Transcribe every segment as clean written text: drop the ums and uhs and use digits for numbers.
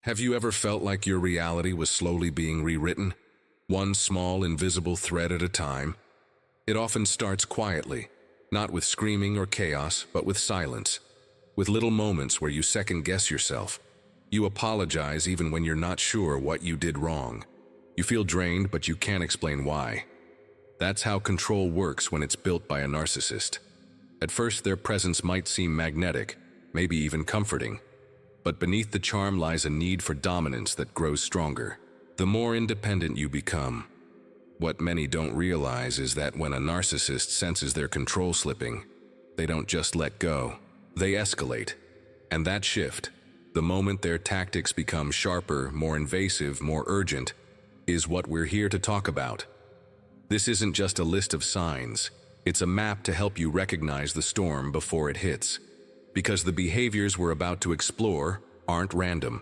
Have you ever felt like your reality was slowly being rewritten, one small invisible thread at a time? It often starts quietly, not with screaming or chaos, but with silence, with little moments where you second-guess yourself. You apologize even when you're not sure what you did wrong. You feel drained, but you can't explain why. That's how control works when it's built by a narcissist. At first, their presence might seem magnetic, maybe even comforting. But beneath the charm lies a need for dominance that grows stronger. The more independent you become. What many don't realize is that when a narcissist senses their control slipping, they don't just let go, they escalate. And that shift, the moment their tactics become sharper, more invasive, more urgent, is what we're here to talk about. This isn't just a list of signs, it's a map to help you recognize the storm before it hits. Because the behaviors we're about to explore aren't random.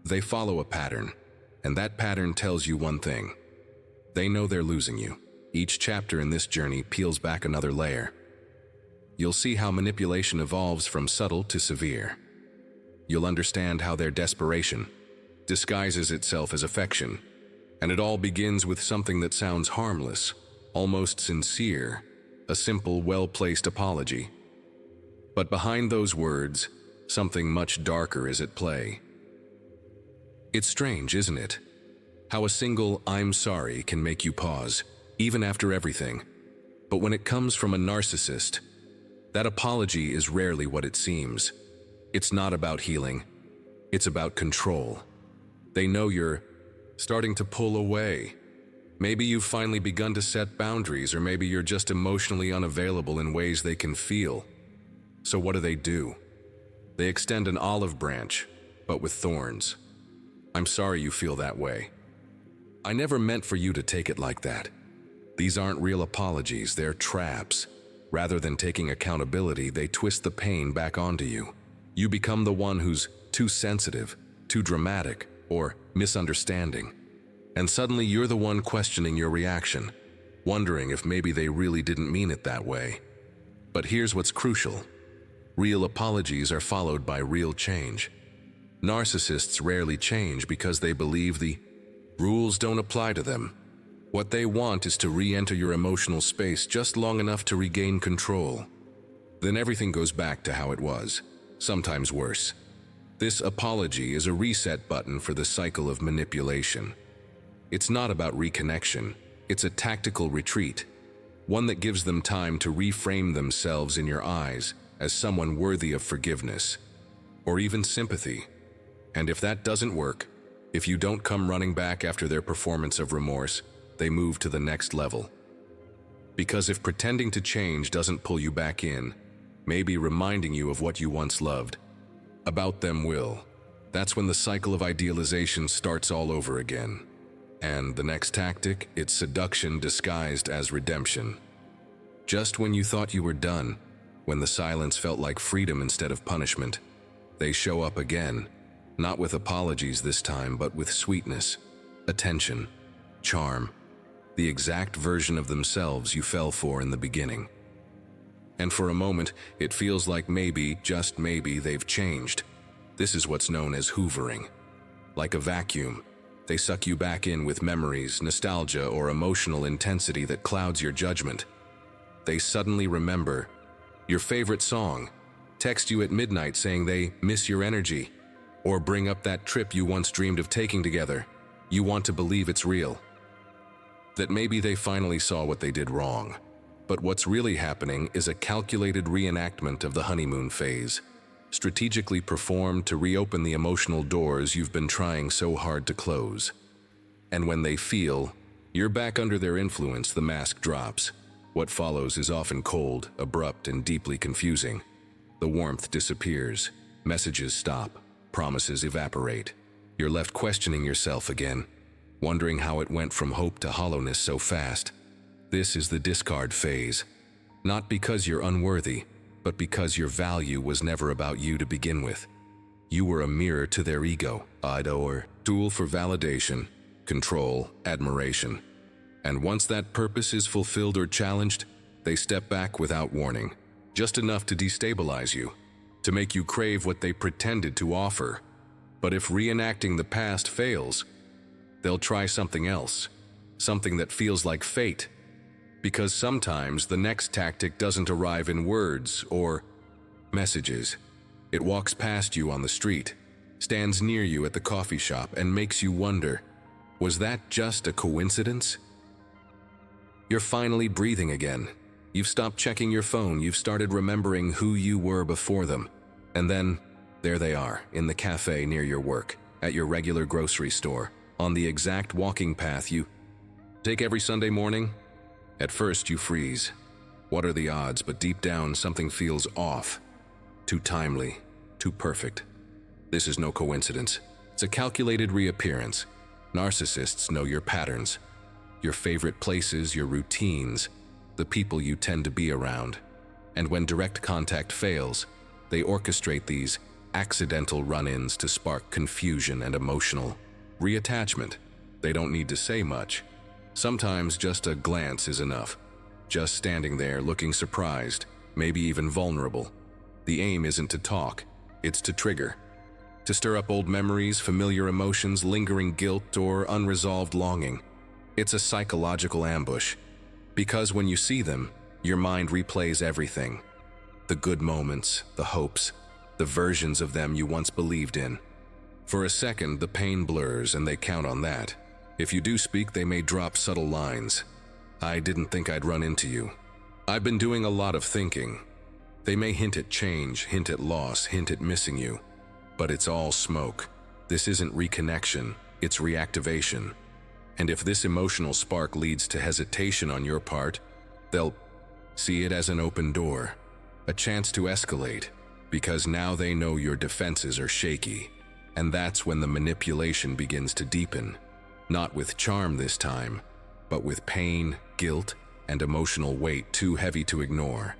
They follow a pattern, and that pattern tells you one thing. They know they're losing you. Each chapter in this journey peels back another layer. You'll see how manipulation evolves from subtle to severe. You'll understand how their desperation disguises itself as affection, and it all begins with something that sounds harmless, almost sincere, a simple, well-placed apology. But behind those words, something much darker is at play. It's strange, isn't it? How a single "I'm sorry" can make you pause, even after everything. But when it comes from a narcissist, that apology is rarely what it seems. It's not about healing. It's about control. They know you're starting to pull away. Maybe you've finally begun to set boundaries, or maybe you're just emotionally unavailable in ways they can feel. So what do? They extend an olive branch, but with thorns. I'm sorry you feel that way. I never meant for you to take it like that. These aren't real apologies, they're traps. Rather than taking accountability, they twist the pain back onto you. You become the one who's too sensitive, too dramatic, or misunderstanding. And suddenly you're the one questioning your reaction, wondering if maybe they really didn't mean it that way. But here's what's crucial. Real apologies are followed by real change. Narcissists rarely change because they believe the rules don't apply to them. What they want is to re-enter your emotional space just long enough to regain control. Then everything goes back to how it was, sometimes worse. This apology is a reset button for the cycle of manipulation. It's not about reconnection, it's a tactical retreat, one that gives them time to reframe themselves in your eyes as someone worthy of forgiveness, or even sympathy. And if that doesn't work, if you don't come running back after their performance of remorse, they move to the next level. Because if pretending to change doesn't pull you back in, maybe reminding you of what you once loved about them will. That's when the cycle of idealization starts all over again. And the next tactic, it's seduction disguised as redemption. Just when you thought you were done, when the silence felt like freedom instead of punishment, they show up again, not with apologies this time, but with sweetness, attention, charm, the exact version of themselves you fell for in the beginning. And for a moment, it feels like maybe, just maybe, they've changed. This is what's known as hoovering. Like a vacuum, they suck you back in with memories, nostalgia, or emotional intensity that clouds your judgment. They suddenly remember your favorite song, text you at midnight saying they miss your energy, or bring up that trip you once dreamed of taking together. You want to believe it's real. That maybe they finally saw what they did wrong. But what's really happening is a calculated reenactment of the honeymoon phase, strategically performed to reopen the emotional doors you've been trying so hard to close. And when they feel you're back under their influence, the mask drops. What follows is often cold, abrupt, and deeply confusing. The warmth disappears, messages stop, promises evaporate. You're left questioning yourself again, wondering how it went from hope to hollowness so fast. This is the discard phase. Not because you're unworthy, but because your value was never about you to begin with. You were a mirror to their ego, or tool for validation, control, admiration. And once that purpose is fulfilled or challenged, they step back without warning, just enough to destabilize you, to make you crave what they pretended to offer. But if reenacting the past fails, they'll try something else, something that feels like fate. Because sometimes the next tactic doesn't arrive in words or messages. It walks past you on the street, stands near you at the coffee shop, and makes you wonder, was that just a coincidence? You're finally breathing again. You've stopped checking your phone, you've started remembering who you were before them. And then, there they are, in the cafe near your work, at your regular grocery store, on the exact walking path you take every Sunday morning. At first you freeze. What are the odds? But deep down something feels off. Too timely, too perfect. This is no coincidence. It's a calculated reappearance. Narcissists know your patterns, your favorite places, your routines, the people you tend to be around. And when direct contact fails, they orchestrate these accidental run-ins to spark confusion and emotional reattachment. They don't need to say much. Sometimes just a glance is enough. Just standing there looking surprised, maybe even vulnerable. The aim isn't to talk, it's to trigger. To stir up old memories, familiar emotions, lingering guilt, or unresolved longing. It's a psychological ambush. Because when you see them, your mind replays everything. The good moments, the hopes, the versions of them you once believed in. For a second, the pain blurs and they count on that. If you do speak, they may drop subtle lines. I didn't think I'd run into you. I've been doing a lot of thinking. They may hint at change, hint at loss, hint at missing you. But it's all smoke. This isn't reconnection, it's reactivation. And if this emotional spark leads to hesitation on your part, they'll see it as an open door, a chance to escalate, because now they know your defenses are shaky. And that's when the manipulation begins to deepen. Not with charm this time, but with pain, guilt, and emotional weight too heavy to ignore.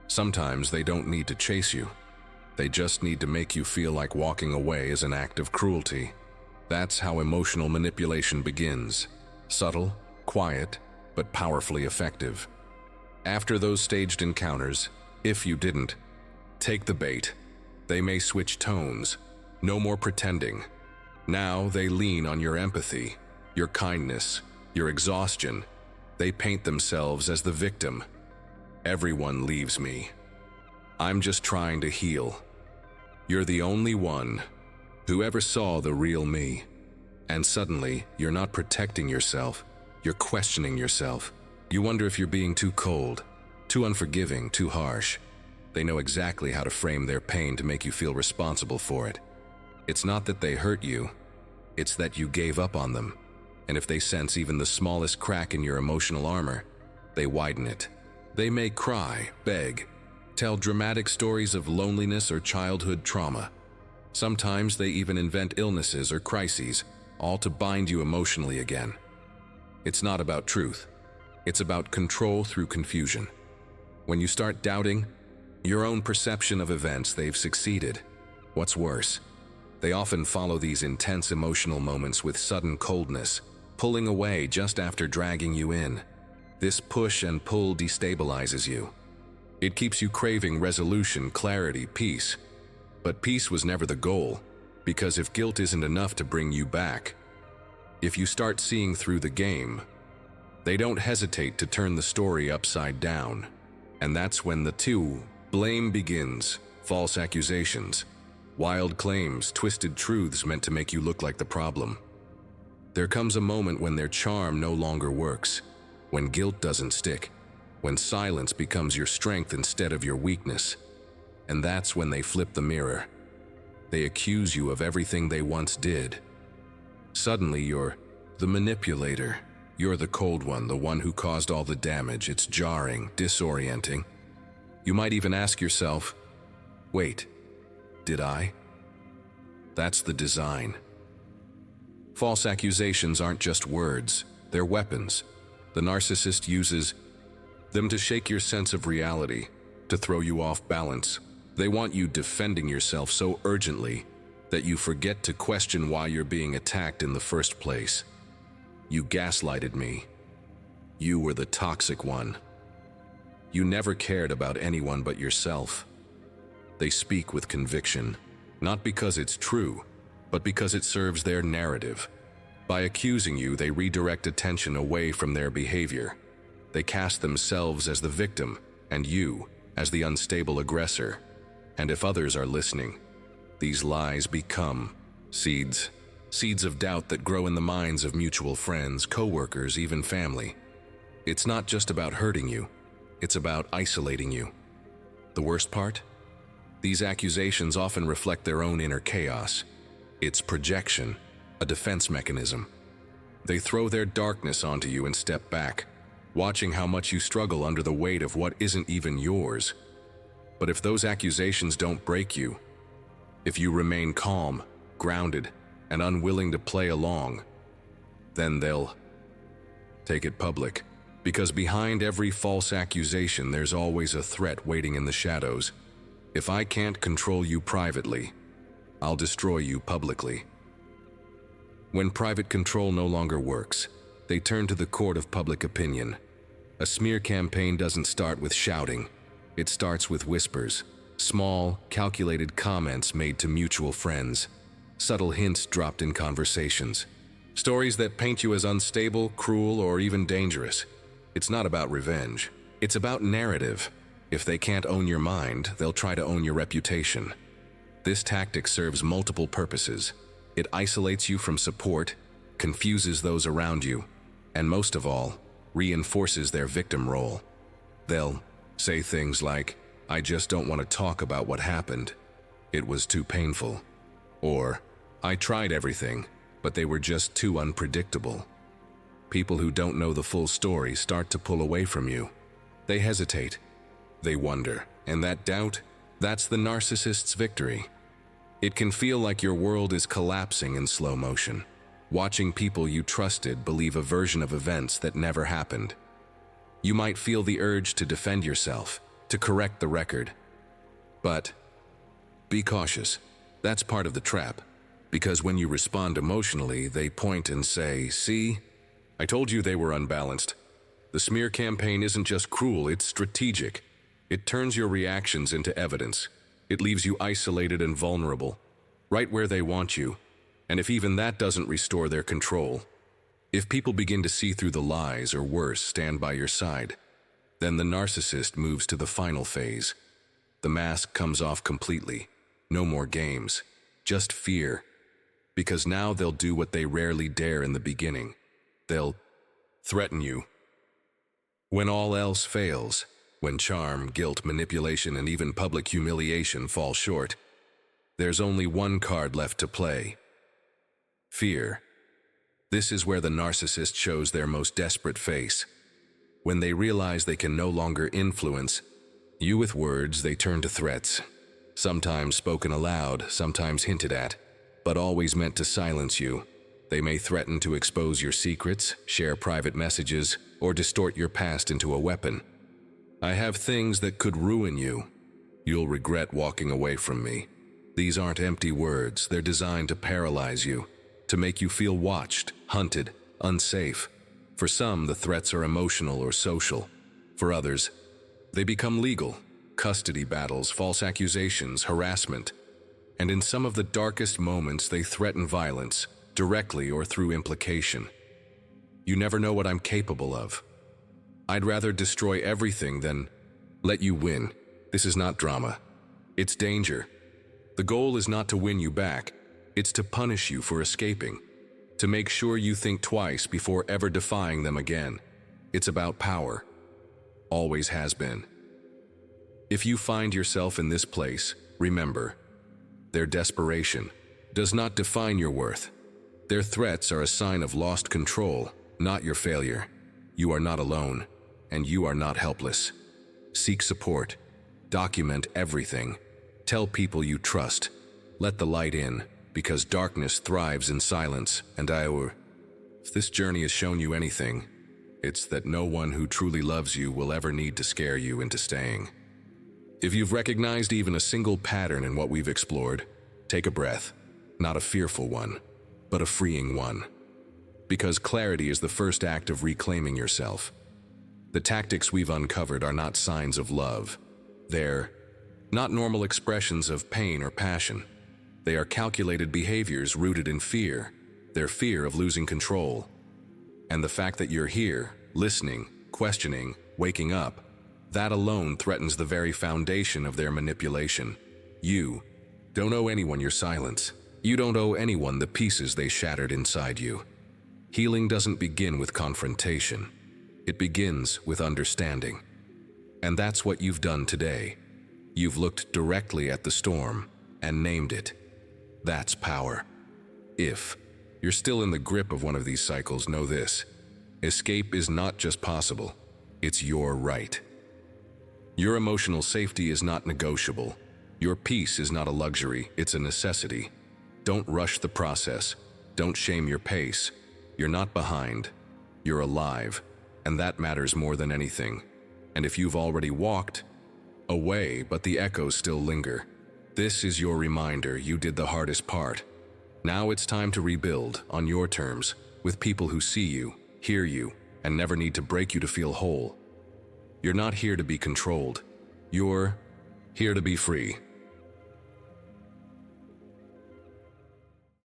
Sometimes they don't need to chase you. They just need to make you feel like walking away is an act of cruelty. That's how emotional manipulation begins. Subtle, quiet, but powerfully effective. After those staged encounters, if you didn't take the bait, they may switch tones. No more pretending. Now they lean on your empathy, your kindness, your exhaustion. They paint themselves as the victim. Everyone leaves me. I'm just trying to heal. You're the only one who ever saw the real me. And suddenly, you're not protecting yourself, you're questioning yourself. You wonder if you're being too cold, too unforgiving, too harsh. They know exactly how to frame their pain to make you feel responsible for it. It's not that they hurt you, it's that you gave up on them. And if they sense even the smallest crack in your emotional armor, they widen it. They may cry, beg, tell dramatic stories of loneliness or childhood trauma. Sometimes they even invent illnesses or crises, all to bind you emotionally again. It's not about truth. It's about control through confusion. When you start doubting your own perception of events, they've succeeded. What's worse, they often follow these intense emotional moments with sudden coldness, pulling away just after dragging you in. This push and pull destabilizes you. It keeps you craving resolution, clarity, peace. But peace was never the goal, because if guilt isn't enough to bring you back, if you start seeing through the game, they don't hesitate to turn the story upside down. And that's when the blame begins. False accusations, wild claims, twisted truths meant to make you look like the problem. There comes a moment when their charm no longer works, when guilt doesn't stick, when silence becomes your strength instead of your weakness. And that's when they flip the mirror. They accuse you of everything they once did. Suddenly you're the manipulator. You're the cold one, the one who caused all the damage. It's jarring, disorienting. You might even ask yourself, wait, did I? That's the design. False accusations aren't just words, they're weapons. The narcissist uses them to shake your sense of reality, to throw you off balance. They want you defending yourself so urgently that you forget to question why you're being attacked in the first place. You gaslighted me. You were the toxic one. You never cared about anyone but yourself. They speak with conviction, Not because it's true, but because it serves their narrative. By accusing you, they redirect attention away from their behavior. They cast themselves as the victim, and you as the unstable aggressor. And if others are listening, these lies become seeds. Seeds of doubt that grow in the minds of mutual friends, co-workers, even family. It's not just about hurting you, it's about isolating you. The worst part? These accusations often reflect their own inner chaos. It's projection, a defense mechanism. They throw their darkness onto you and step back, watching how much you struggle under the weight of what isn't even yours. But if those accusations don't break you, if you remain calm, grounded, and unwilling to play along, then they'll take it public. Because behind every false accusation, there's always a threat waiting in the shadows. If I can't control you privately, I'll destroy you publicly. When private control no longer works, they turn to the court of public opinion. A smear campaign doesn't start with shouting. It starts with whispers, small, calculated comments made to mutual friends, subtle hints dropped in conversations, stories that paint you as unstable, cruel, or even dangerous. It's not about revenge. It's about narrative. If they can't own your mind, they'll try to own your reputation. This tactic serves multiple purposes. It isolates you from support, confuses those around you, and most of all, reinforces their victim role. They'll say things like, "I just don't want to talk about what happened. It was too painful." Or, "I tried everything, but they were just too unpredictable." People who don't know the full story start to pull away from you. They hesitate. They wonder. And that doubt, that's the narcissist's victory. It can feel like your world is collapsing in slow motion, watching people you trusted believe a version of events that never happened. You might feel the urge to defend yourself, to correct the record. But be cautious. That's part of the trap. Because when you respond emotionally, they point and say, "See? I told you they were unbalanced." The smear campaign isn't just cruel, it's strategic. It turns your reactions into evidence. It leaves you isolated and vulnerable, right where they want you. And if even that doesn't restore their control, if people begin to see through the lies, or worse, stand by your side, then the narcissist moves to the final phase. The mask comes off completely. No more games, just fear. Because now they'll do what they rarely dare in the beginning. They'll threaten you. When all else fails, when charm, guilt, manipulation, and even public humiliation fall short, there's only one card left to play: fear. This is where the narcissist shows their most desperate face. When they realize they can no longer influence you with words, they turn to threats. Sometimes spoken aloud, sometimes hinted at, but always meant to silence you. They may threaten to expose your secrets, share private messages, or distort your past into a weapon. "I have things that could ruin you. You'll regret walking away from me." These aren't empty words. They're designed to paralyze you, to make you feel watched, hunted, unsafe. For some, the threats are emotional or social. For others, they become legal: custody battles, false accusations, harassment. And in some of the darkest moments, they threaten violence, directly or through implication. "You never know what I'm capable of. I'd rather destroy everything than let you win." This is not drama. It's danger. The goal is not to win you back. It's to punish you for escaping, to make sure you think twice before ever defying them again. It's about power. Always has been. If you find yourself in this place, remember, their desperation does not define your worth. Their threats are a sign of lost control, not your failure. You are not alone, and you are not helpless. Seek support. Document everything. Tell people you trust. Let the light in, because darkness thrives in silence. And if this journey has shown you anything, it's that no one who truly loves you will ever need to scare you into staying. If you've recognized even a single pattern in what we've explored, take a breath. Not a fearful one, but a freeing one. Because clarity is the first act of reclaiming yourself. The tactics we've uncovered are not signs of love. They're not normal expressions of pain or passion. They are calculated behaviors rooted in fear, their fear of losing control. And the fact that you're here, listening, questioning, waking up, that alone threatens the very foundation of their manipulation. You don't owe anyone your silence. You don't owe anyone the pieces they shattered inside you. Healing doesn't begin with confrontation. It begins with understanding. And that's what you've done today. You've looked directly at the storm and named it. That's power. If you're still in the grip of one of these cycles, know this: escape is not just possible, it's your right. Your emotional safety is not negotiable. Your peace is not a luxury, it's a necessity. Don't rush the process. Don't shame your pace. You're not behind. You're alive, and that matters more than anything. And if you've already walked away, but the echoes still linger, this is your reminder you did the hardest part. Now it's time to rebuild on your terms, with people who see you, hear you, and never need to break you to feel whole. You're not here to be controlled. You're here to be free.